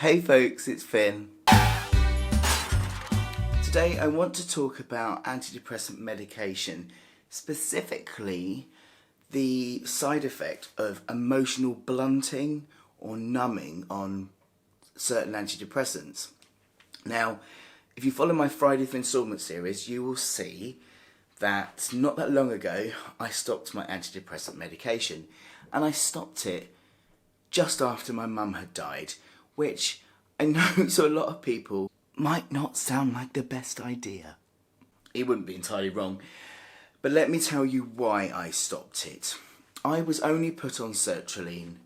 Hey folks, it's Finn. Today I want to talk about antidepressant medication, specifically the side effect of emotional blunting or numbing on certain antidepressants. Now, if you follow my Friday for Instalment series, you will see that not that long ago I stopped my antidepressant medication, and I stopped it just after my mum had died, which I know to a lot of people might not sound like the best idea. It wouldn't be entirely wrong, but let me tell you why I stopped it. I was only put on Sertraline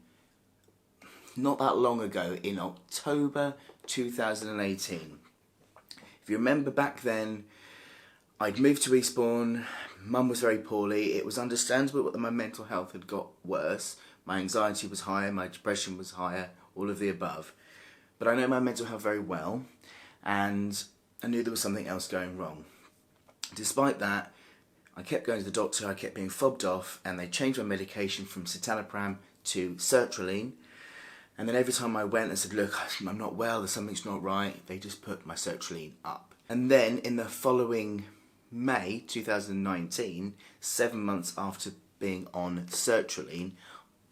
not that long ago, in October 2018. If you remember back then, I'd moved to Eastbourne, Mum was very poorly. It was understandable that my mental health had got worse. My anxiety was higher, my depression was higher, all of the above. But I know my mental health very well, and I knew there was something else going wrong. Despite that, I kept going to the doctor, I kept being fobbed off, and they changed my medication from citalopram to sertraline. And then every time I went and said, look, I'm not well, something's not right, they just put my sertraline up. And then in the following May 2019, 7 months after being on sertraline,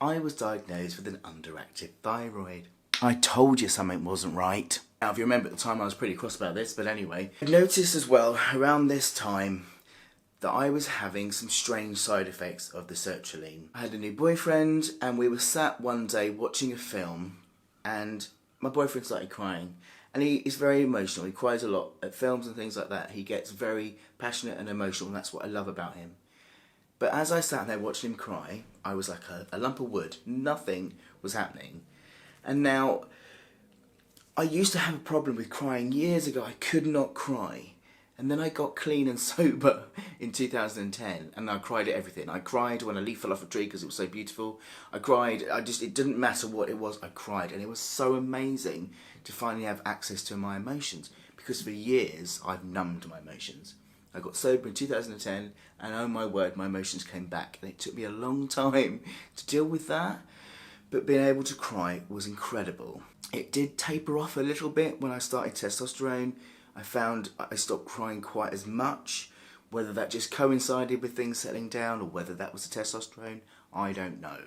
I was diagnosed with an underactive thyroid. I told you something wasn't right. Now, if you remember at the time, I was pretty cross about this, but anyway. I noticed as well, around this time, that I was having some strange side effects of the sertraline. I had a new boyfriend, and we were sat one day watching a film, and my boyfriend started crying. And he is very emotional. He cries a lot at films and things like that. He gets very passionate and emotional, and that's what I love about him. But as I sat there watching him cry, I was like a lump of wood. Nothing was happening. And now, I used to have a problem with crying years ago. I could not cry. And then I got clean and sober in 2010, and I cried at everything. I cried when a leaf fell off a tree because it was so beautiful. I cried, it didn't matter what it was, I cried. And it was so amazing to finally have access to my emotions, because for years I've numbed my emotions. I got sober in 2010, and oh my word, my emotions came back. And it took me a long time to deal with that. But being able to cry was incredible. It did taper off a little bit when I started testosterone. I found I stopped crying quite as much. Whether that just coincided with things settling down or whether that was the testosterone, I don't know.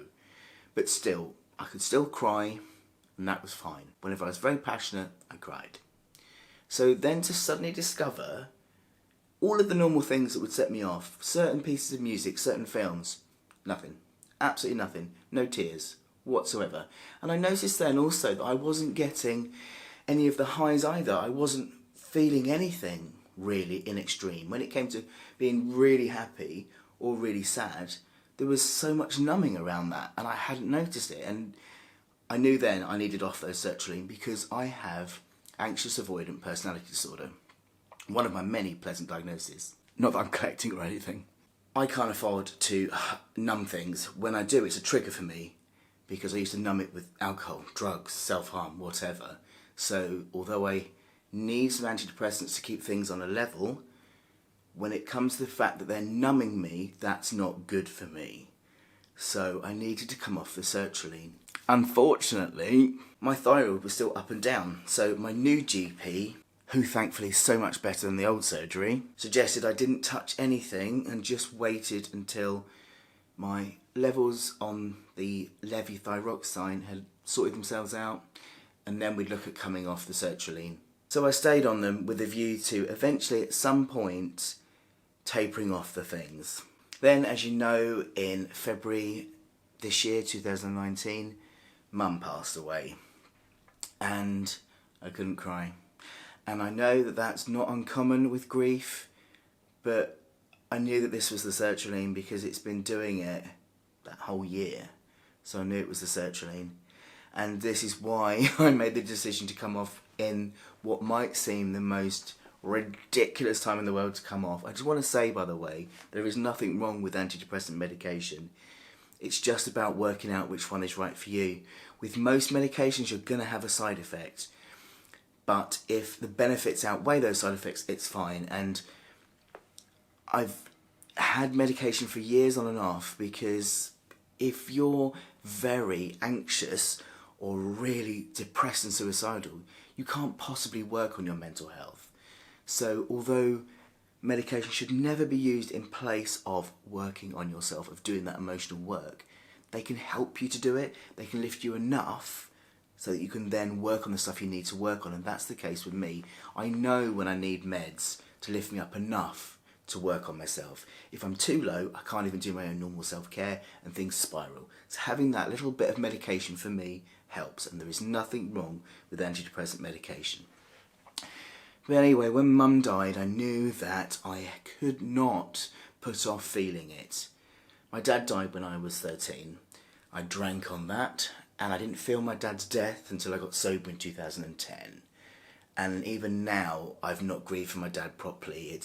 But still, I could still cry, and that was fine. Whenever I was very passionate, I cried. So then to suddenly discover all of the normal things that would set me off, certain pieces of music, certain films, nothing. Absolutely nothing. No tears whatsoever. And I noticed then also that I wasn't getting any of the highs either. I wasn't feeling anything really in extreme. When it came to being really happy or really sad, there was so much numbing around that, and I hadn't noticed it. And I knew then I needed off those sertraline because I have anxious avoidant personality disorder. One of my many pleasant diagnoses. Not that I'm collecting or anything. I can't afford to numb things. When I do, it's a trigger for me, because I used to numb it with alcohol, drugs, self-harm, whatever. So although I need some antidepressants to keep things on a level, when it comes to the fact that they're numbing me, that's not good for me. So I needed to come off the sertraline. Unfortunately, my thyroid was still up and down. So my new GP, who thankfully is so much better than the old surgery, suggested I didn't touch anything and just waited until my levels on the levothyroxine had sorted themselves out, and then we'd look at coming off the sertraline. So I stayed on them with a view to eventually at some point tapering off the things. Then, as you know, in February this year, 2019, Mum passed away, and I couldn't cry. And I know that that's not uncommon with grief, but I knew that this was the sertraline because it's been doing it that whole year. So I knew it was the sertraline. And this is why I made the decision to come off in what might seem the most ridiculous time in the world to come off. I just want to say, by the way, there is nothing wrong with antidepressant medication. It's just about working out which one is right for you. With most medications, you're going to have a side effect. But if the benefits outweigh those side effects, it's fine. And I've had medication for years on and off, because if you're very anxious or really depressed and suicidal, you can't possibly work on your mental health. So although medication should never be used in place of working on yourself, of doing that emotional work, they can help you to do it. They can lift you enough so that you can then work on the stuff you need to work on. And that's the case with me. I know when I need meds to lift me up enough to work on myself. If I'm too low, I can't even do my own normal self-care and things spiral. So having that little bit of medication for me helps, and there is nothing wrong with antidepressant medication. But anyway, when Mum died, I knew that I could not put off feeling it. My dad died when I was 13. I drank on that, and I didn't feel my dad's death until I got sober in 2010. And even now, I've not grieved for my dad properly.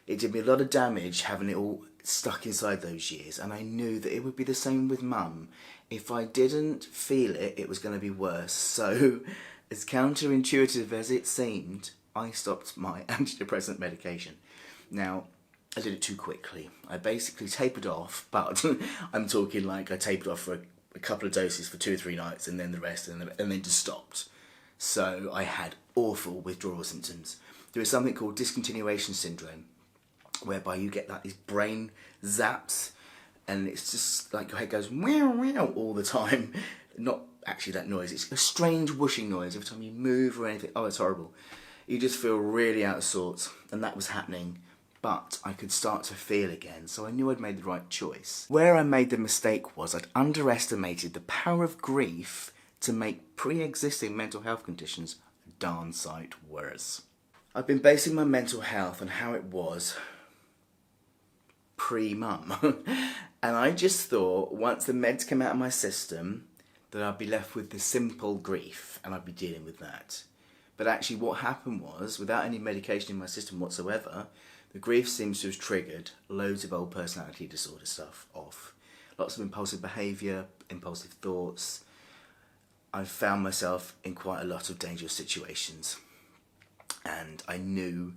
It did me a lot of damage having it all stuck inside those years, and I knew that it would be the same with Mum. If I didn't feel it, it was going to be worse. So, as counterintuitive as it seemed, I stopped my antidepressant medication. Now, I did it too quickly. I basically tapered off, but I'm talking like I tapered off for a couple of doses for 2 or 3 nights, and then the rest, and then just stopped. So I had awful withdrawal symptoms. There is something called discontinuation syndrome, whereby you get these brain zaps, and it's just like your head goes meow meow all the time. Not actually that noise, it's a strange whooshing noise every time you move or anything. Oh, it's horrible. You just feel really out of sorts, and that was happening. But I could start to feel again, so I knew I'd made the right choice. Where I made the mistake was I'd underestimated the power of grief to make pre-existing mental health conditions a darn sight worse. I've been basing my mental health on how it was pre-Mum. And I just thought once the meds came out of my system that I'd be left with the simple grief and I'd be dealing with that. But actually what happened was, without any medication in my system whatsoever, the grief seems to have triggered loads of old personality disorder stuff off. Lots of impulsive behaviour, impulsive thoughts. I've found myself in quite a lot of dangerous situations. And I knew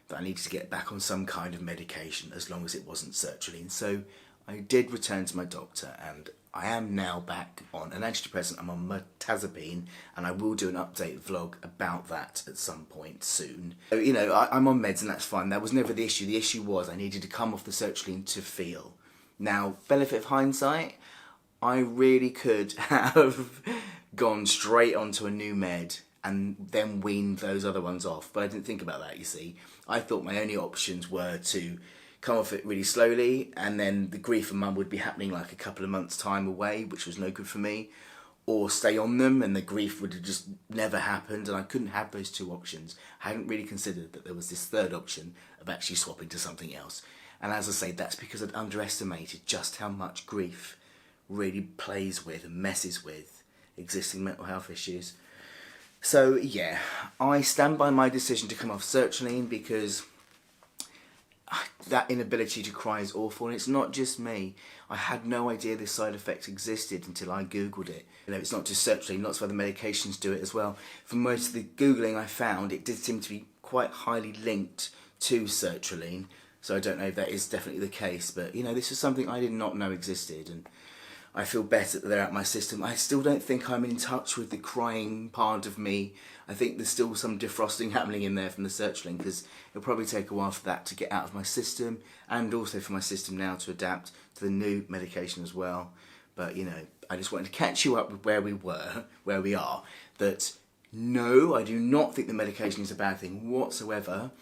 that I needed to get back on some kind of medication as long as it wasn't sertraline. So I did return to my doctor, and I am now back on an antidepressant. I'm on mirtazapine, and I will do an update vlog about that at some point soon. So, you know, I'm on meds and that's fine. That was never the issue. The issue was I needed to come off the sertraline to feel. Now, benefit of hindsight, I really could have gone straight onto a new med and then weaned those other ones off. But I didn't think about that, you see. I thought my only options were to come off it really slowly, and then the grief of Mum would be happening like a couple of months' time away, which was no good for me, or stay on them and the grief would have just never happened, and I couldn't have those two options. I hadn't really considered that there was this third option of actually swapping to something else. And as I say, that's because I'd underestimated just how much grief really plays with and messes with existing mental health issues. So yeah, I stand by my decision to come off sertraline because that inability to cry is awful, and it's not just me. I had no idea this side effect existed until I googled it. You know, it's not just sertraline, lots of other medications do it as well. For most of the googling I found, it did seem to be quite highly linked to sertraline, so I don't know if that is definitely the case, but you know, this is something I did not know existed, and I feel better that they're out of my system. I still don't think I'm in touch with the crying part of me. I think there's still some defrosting happening in there from the sertraline, because it'll probably take a while for that to get out of my system, and also for my system now to adapt to the new medication as well. But you know, I just wanted to catch you up with where we are, that no, I do not think the medication is a bad thing whatsoever.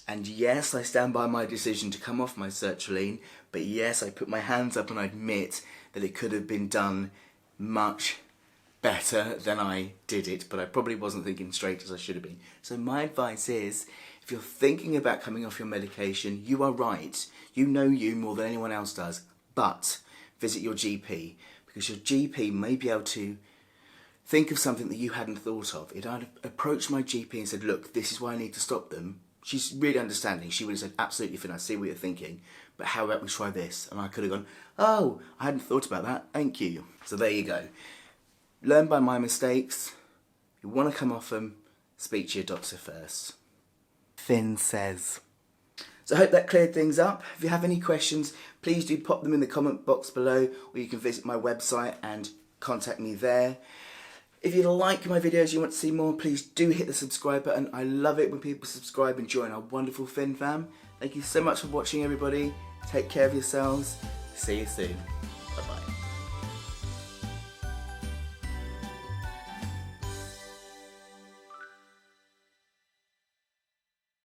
And yes, I stand by my decision to come off my sertraline, but yes, I put my hands up and I admit that it could have been done much better than I did it, but I probably wasn't thinking straight as I should have been. So my advice is, if you're thinking about coming off your medication, you are right. You know you more than anyone else does, but visit your GP, because your GP may be able to think of something that you hadn't thought of. If I'd approached my GP and said, look, this is why I need to stop them, she's really understanding. She would have said, absolutely, Finn, I see what you're thinking, but how about we try this? And I could have gone, oh, I hadn't thought about that, thank you. So there you go. Learn by my mistakes. If you want to come off them, speak to your doctor first. Finn says. So I hope that cleared things up. If you have any questions, please do pop them in the comment box below, or you can visit my website and contact me there. If you like my videos, you want to see more, please do hit the subscribe button. I love it when people subscribe and join our wonderful Finn fam. Thank you so much for watching, everybody. Take care of yourselves. See you soon. Bye bye.